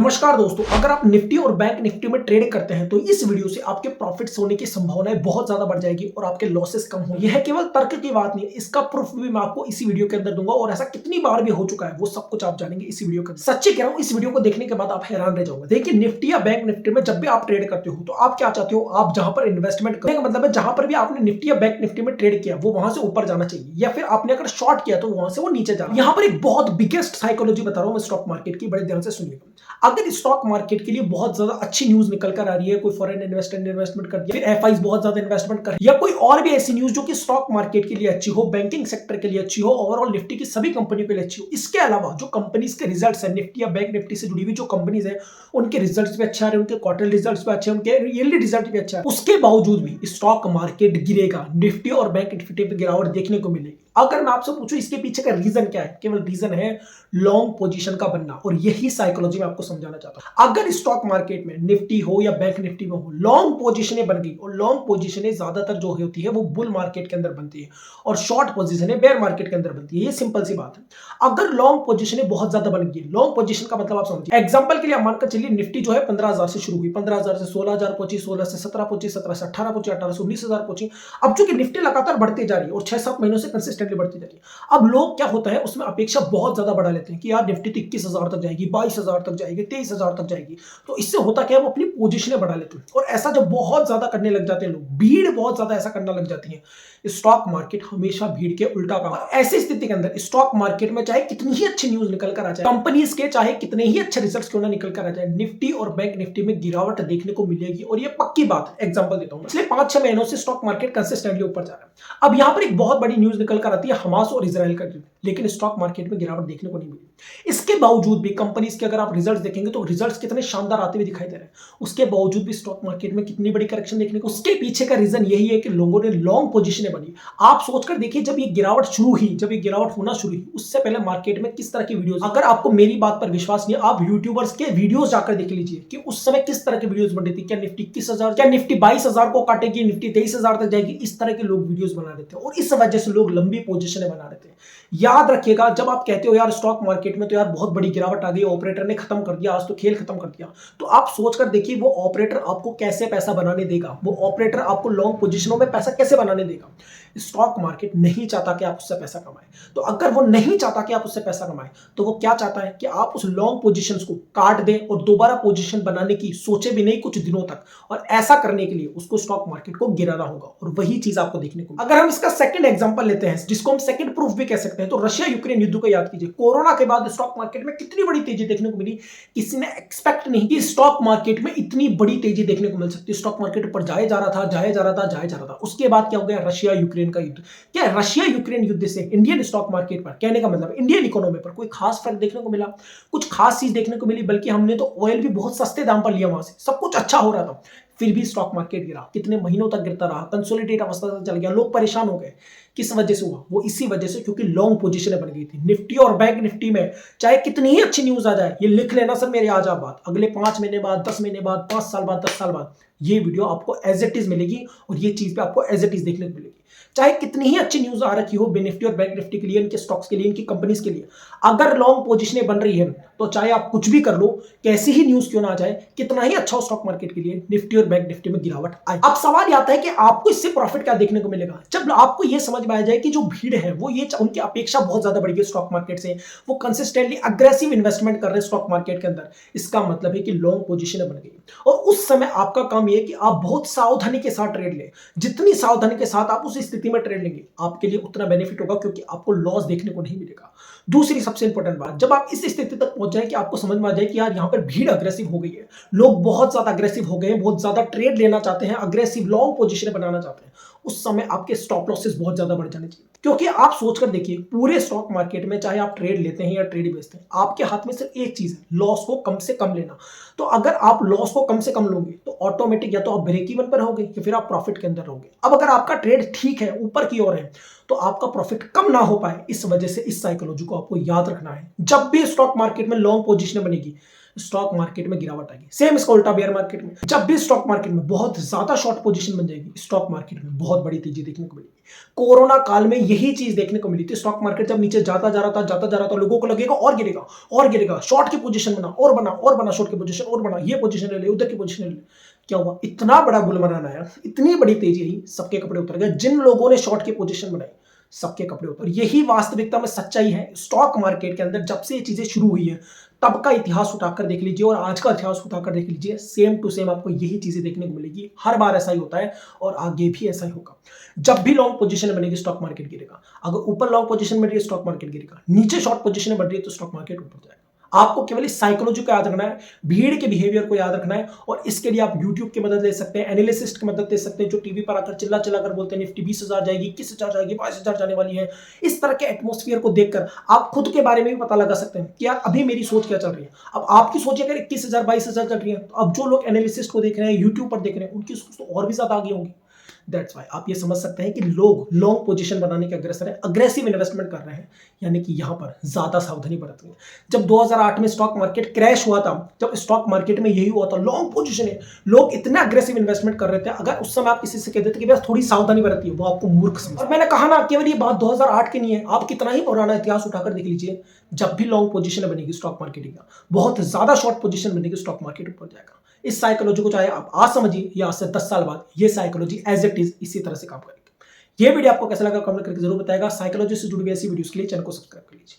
नमस्कार दोस्तों, अगर आप निफ्टी और बैंक निफ्टी में ट्रेड करते हैं तो इस वीडियो से आपके प्रॉफिट्स होने की संभावनाएं बहुत ज्यादा बढ़ जाएगी और आपके लॉसेस कम होंगे। यह केवल तर्क की बात नहीं है, इसका प्रूफ भी मैं आपको इसी वीडियो के अंदर दूंगा और ऐसा कितनी बार भी हो चुका है वो सब कुछ आप जानेंगे इसी वीडियो के अंदर। सच्ची कह रहा हूं, इस वीडियो को देखने के बाद आप हैरान रह जाओगे। देखिए, निफ्टी या बैंक निफ्टी में जब भी आप ट्रेड करते हो तो आप क्या चाहते हो, आप जहां पर इन्वेस्टमेंट करने का मतलब है जहां पर भी आपने निफ्टी या बैंक निफ्टी में ट्रेड किया वो वहां से ऊपर जाना चाहिए, या फिर आपने अगर शॉर्ट किया तो वहां से वो नीचे जाना। यहां पर एक बहुत बिगेस्ट साइकोलॉजी बता रहा हूं मैं स्टॉक मार्केट की, बड़े ध्यान से सुनिएगा। अगर स्टॉक मार्केट के लिए बहुत ज्यादा अच्छी न्यूज निकल कर आ रही है, कोई फॉरेन इन्वेस्टर ने इन्वेस्टमेंट कर दिया, फिर एफआईज बहुत ज्यादा इन्वेस्टमेंट कर, या कोई और भी ऐसी न्यूज जो कि स्टॉक मार्केट के लिए अच्छी हो, बैंकिंग सेक्टर के लिए अच्छी हो, ओवरऑल निफ्टी की सभी कंपनियों के लिए अच्छी हो। इसके अलावा जो कंपनीज के रिजल्ट्स है, निफ्टी या बैंक निफ्टी से जुड़ी हुई जो कंपनीज है उनके रिजल्ट्स भी अच्छे आ रहे हैं, उनके क्वार्टर रिजल्ट्स भी अच्छे हैं, उनके ईयरली रिजल्ट भी अच्छा है, उसके बावजूद भी स्टॉक मार्केट गिरेगा, निफ्टी और बैंक निफ्टी में गिरावट देखने को मिलेगी। अगर मैं आपसे पूछूं इसके पीछे का रीजन क्या है, केवल रीजन है लॉन्ग पोजीशन का बनना, और यही साइकोलॉजी में आपको समझाना चाहता हूं। अगर स्टॉक मार्केट में निफ्टी हो या बैंक निफ्टी में हो लॉन्ग पोजीशनें बन गई, और लॉन्ग पोजीशनें ज्यादातर जो होती है वो बुल मार्केट के अंदर बनती है और शॉर्ट पोजीशनें बेयर मार्केट के अंदर बनती है। ये सिंपल सी बात है। अगर लॉन्ग पोजीशनें बहुत ज्यादा बन गई, लॉन्ग पोजीशन का मतलब आप समझिए, एग्जांपल के लिए मानकर चलिए निफ्टी जो है 15,000 से शुरू हुई, 15,000 से 16,000 पहुंची, 16 से 17 पहुंची, 17 से 18 पहुंची, 18 से 19,000 पहुंची। अब चूंकि निफ्टी लगातार बढ़ती जा रही है और 6-7 महीनों से कंसिस्टेंटली बढ़ती जा रही है, अब लोग क्या होता है उसमें अपेक्षा बहुत ज्यादा बढ़ा लेते हैं कि यार निफ्टी तो 21,000 तक जाएगी, 22,000 तक जाएगी, 23,000 तक जाएगी। तो इससे होता क्या है, वो अपनी पोजीशनें बढ़ा लेते हैं, और ऐसा जब बहुत ज्यादा करने लग जाते हैं लोग, भीड़ बहुत ज्यादा ऐसा करने लग जाती है, स्टॉक मार्केट हमेशा भीड़ के उल्टा काम। ऐसी स्थिति के अंदर स्टॉक मार्केट में चाहे कितनी ही अच्छी न्यूज निकल कर आ जाए, कंपनीज के चाहे कितने ही अच्छे रिजल्ट्स क्यों ना निकल कर आ जाए, निफ्टी और बैंक निफ्टी में गिरावट देखने को मिलेगी। और ये पक्की बात है। एग्जांपल देता हूं, पिछले 5-6 महीनों से स्टॉक मार्केट कंसिस्टेंटली ऊपर जा रहा है। अब यहां पर एक बहुत बड़ी न्यूज निकल कर आती है हमास और इजराइल का, लेकिन स्टॉक मार्केट में गिरावट देखने को नहीं मिली। इसके बावजूद भी कंपनीज के अगर आप रिजल्ट्स देखेंगे तो रिजल्ट्स कितने शानदार आते हुए दिखाई दे रहे हैं। उसके बावजूद भी स्टॉक मार्केट में कितनी बड़ी करेक्शन देखने को, उसके पीछे का रीजन यही है कि लोगों ने लॉन्ग पोजीशनें बनी। आप सोचकर देखिए, जब ये गिरावट शुरू हुई, जब ये गिरावट होना शुरू हुई, उससे पहले मार्केट में किस तरह की वीडियोस, अगर आपको मेरी बात पर विश्वास नहीं है, आप यूट्यूबर्स के वीडियोस जाकर देख लीजिए कि उस समय किस तरह की वीडियोस बन रही थी। क्या निफ्टी 21,000, क्या निफ्टी 22,000 को काटेगी, निफ्टी 23,000 तक जाएगी, इस तरह के लोग वीडियोस बना रहे थे, और इस वजह से लोग लंबी पोजीशनें बना रहे थे। याद रखिएगा, जब आप कहते हो यार स्टॉक मार्केट में तो यार बहुत बड़ी गिरावट आ गई, ऑपरेटर ने खत्म कर दिया, आज तो खेल खत्म कर दिया, तो आप सोचकर देखिए वो ऑपरेटर आपको कैसे पैसा बनाने देगा, वो ऑपरेटर आपको लॉन्ग पोजीशनों में पैसा कैसे बनाने देगा। स्टॉक मार्केट नहीं चाहता कि आप उससे पैसा कमाएं, तो अगर वो नहीं चाहता कि आप उससे पैसा कमाएं तो वो क्या चाहता है कि आप उस लॉन्ग पोजीशंस को काट दें और दोबारा पोजीशन बनाने की सोचे भी नहीं कुछ दिनों तक, और ऐसा करने के लिए उसको स्टॉक मार्केट को गिराना होगा, और वही चीज आपको देखने को। अगर हम इसका सेकंड एग्जांपल लेते हैं, जिसको हम सेकंड प्रूफ भी कह सकते हैं, तो रशिया यूक्रेन युद्ध को याद कीजिए। कोरोना के बाद स्टॉक मार्केट में कितनी बड़ी तेजी देखने को मिली, किसी ने एक्सपेक्ट नहीं कि स्टॉक मार्केट में इतनी बड़ी तेजी देखने को मिल सकती है। स्टॉक मार्केट ऊपर जाए जा रहा था, जाए जा रहा था, जाए जा रहा था। उसके बाद क्या हो गया, रशिया यूक्रेन का युद्ध। क्या रशिया यूक्रेन युद्ध से इंडियन स्टॉक मार्केट पर, कहने का मतलब इंडियन इकोनॉमी पर कोई खास फर्क देखने को मिला, कुछ खास चीज देखने को मिली? बल्कि हमने तो ऑयल भी बहुत सस्ते दाम पर लिया, वहां से सब कुछ अच्छा हो रहा था, फिर भी स्टॉक मार्केट गिरा। कितने महीनों तक गिरता रहा, कंसोलिडेट अवस्था तक चल गया, लोग परेशान हो गए। किस वजह से हुआ? वो इसी वजह से क्योंकि लॉन्ग पोजीशनें बन गई थी। निफ्टी और बैंक निफ्टी में चाहे कितनी ही अच्छी न्यूज आ जाए, ये लिख लेना सर मेरे आज आप बात, अगले 5 महीने बाद, 10 महीने बाद, 5 साल बाद, 10 साल बाद ये वीडियो आपको एज इट इज मिलेगी, और ये चीज पे आपको एज इट इज देखने को मिलेगी। चाहे कितनी ही अच्छी न्यूज आ रखी हो निफ्टी और बैंक निफ्टी के लिए, इनके स्टॉक्स के लिए, इनकी कंपनीज के लिए, अगर लॉन्ग पोजीशनें बन रही है तो चाहे आप कुछ भी कर लो, कैसी ही न्यूज क्यों ना आ जाए, कितना ही अच्छा हो स्टॉक मार्केट के लिए, निफ्टी और बैंक निफ्टी में गिरावट आए। अब सवाल आता है कि आपको इससे प्रॉफिट क्या देखने को मिलेगा। जब आपको यह समझ में आ जाए कि जो भीड़ है वो ये उनकी अपेक्षा बहुत ज्यादा बढ़ गई स्टॉक मार्केट से, वो कंसिस्टेंटली अग्रेसिव इन्वेस्टमेंट कर रहे हैं स्टॉक मार्केट के अंदर, इसका मतलब है कि लॉन्ग पोजीशनें बन गई। और उस समय आपका काम यह है कि आप बहुत सावधानी के साथ ट्रेड लें। जितनी सावधानी के साथ आप उस स्थिति में ट्रेड लेंगे, आपके लिए उतना बेनिफिट होगा, क्योंकि आपको लॉस देखने को नहीं मिलेगा। दूसरी सबसे इंपॉर्टेंट बात, जब आप इस स्थिति तक पहुंच जाए कि आपको समझ में आ जाए कि यार यहां पर भीड़ अग्रेसिव हो गई है, लोग बहुत ज्यादा अग्रेसिव हो गए हैं, बहुत ज्यादा ट्रेड लेना चाहते हैं, अग्रेसिव लॉन्ग पोजीशन बनाना चाहते हैं, उस समय आपके स्टॉप लॉसेस बहुत ज्यादा बढ़ जाने चाहिए। क्योंकि आप सोचकर देखिए, पूरे स्टॉक मार्केट में चाहे आप ट्रेड लेते हैं या ट्रेड बेचते हैं, आपके हाथ में सिर्फ एक चीज है, लॉस को कम से कम लेना। तो अगर आप लॉस को कम से कम लोगे तो ऑटोमेटिक या तो आप ब्रेक इवन पर रहोगे या फिर आप प्रॉफिट के अंदर रहोगे। अब अगर आपका ट्रेड ठीक है, ऊपर की ओर है, तो आपका प्रॉफिट कम ना हो पाए, इस वजह से इस साइकोलॉजी को आपको याद रखना है। जब भी स्टॉक मार्केट में लॉन्ग पोजीशन बनेगी, स्टॉक मार्केट में गिरावट आएगी। सेम इसका उल्टा बेयर मार्केट में, जब भी स्टॉक मार्केट में बहुत ज्यादा शॉर्ट पोजीशन बन जाएगी, स्टॉक मार्केट में बहुत बड़ी तेजी देखने को मिलेगी। कोरोना काल में यही चीज देखने को मिली थी। स्टॉक मार्केट जब नीचे जाता जा रहा था, लोगों को लगेगा और गिरेगा और गिरेगा, शॉर्ट की पोजीशन बना और बना शॉर्ट की पोजीशन और बना, ये पोजीशन ले ले, उधर की पोजीशन ले ले। क्या हुआ? इतना बड़ा बुल रन आया, इतनी बड़ी तेजी आई, सबके कपड़े उतर गए। जिन लोगों ने शॉर्ट की पोजीशन बनाई, सबके कपड़े उतर। यही वास्तविकता में सच्चाई है स्टॉक मार्केट के अंदर। जब से ये चीजें शुरू हुई है तब का इतिहास उठाकर देख लीजिए और आज का इतिहास उठाकर देख लीजिए, सेम टू सेम आपको यही चीजें देखने को मिलेगी। हर बार ऐसा ही होता है और आगे भी ऐसा ही होगा। जब भी लॉन्ग पोजीशन बनेगी, स्टॉक मार्केट गिरेगा। अगर ऊपर लॉन्ग पोजीशन बन रही है, स्टॉक मार्केट गिरेगा। नीचे शॉर्ट पोजीशन बन रही है तो स्टॉक मार्केट ऊपर जाएगा। आपको केवल इस साइकोलॉजी को याद रखना है, भीड़ के बिहेवियर को याद रखना है, और इसके लिए आप यूट्यूब की मदद ले सकते हैं, एनालिसिस्ट की मदद ले सकते हैं, जो टीवी पर आकर चिल्ला कर बोलते हैं निफ्टी 20,000 जाएगी, 21,000 जाएगी, 22,000 जाने वाली है। इस तरह के एटमोस्फियर को देखकर आप खुद के बारे में भी पता लगा सकते हैं कि यार अभी मेरी सोच क्या चल रही है। अब आपकी सोच अगर 21,000 22,000 चल रही है, तो अब जो लोग एनालिसिस्ट को देख रहे हैं, यूट्यूब पर देख रहे हैं, उनकी सोच तो और भी ज्यादा आगे होंगी। दैट्स वाई आप ये समझ सकते हैं कि लोग लॉन्ग पोजीशन बनाने के अग्रसर है, अग्रेसिव इन्वेस्टमेंट कर रहे हैं, यानी कि यहां पर ज्यादा सावधानी बरतनी है। जब 2008 में स्टॉक मार्केट क्रैश हुआ था, जब स्टॉक मार्केट में यही हुआ था, लॉन्ग पोजीशन है, लोग इतना अग्रेसिव इन्वेस्टमेंट कर रहे थे। अगर उस समय आप किसी से कह देते कि बस थोड़ी सावधानी बरतिए, वो आपको मूर्ख समझ। और मैंने कहा ना, केवल ये बात 2008 की नहीं है, आप कितना ही पुराना इतिहास उठाकर देख लीजिए, जब भी लॉन्ग पोजीशन बनेगी स्टॉक मार्केट का, बहुत ज्यादा शॉर्ट पोजीशन बनेगी, स्टॉक मार्केट ऊपर जाएगा। इस साइकोलॉजी को चाहे आप आज समझिए या आज से 10 साल बाद, ये साइकोलॉजी एज इट इज इसी तरह से काम करेगी। ये वीडियो आपको कैसा लगा कमेंट करके जरूर बताएगा। साइकोलॉजी से जुड़ी हुई ऐसी वीडियोस के लिए चैनल को सब्सक्राइब कर लीजिए।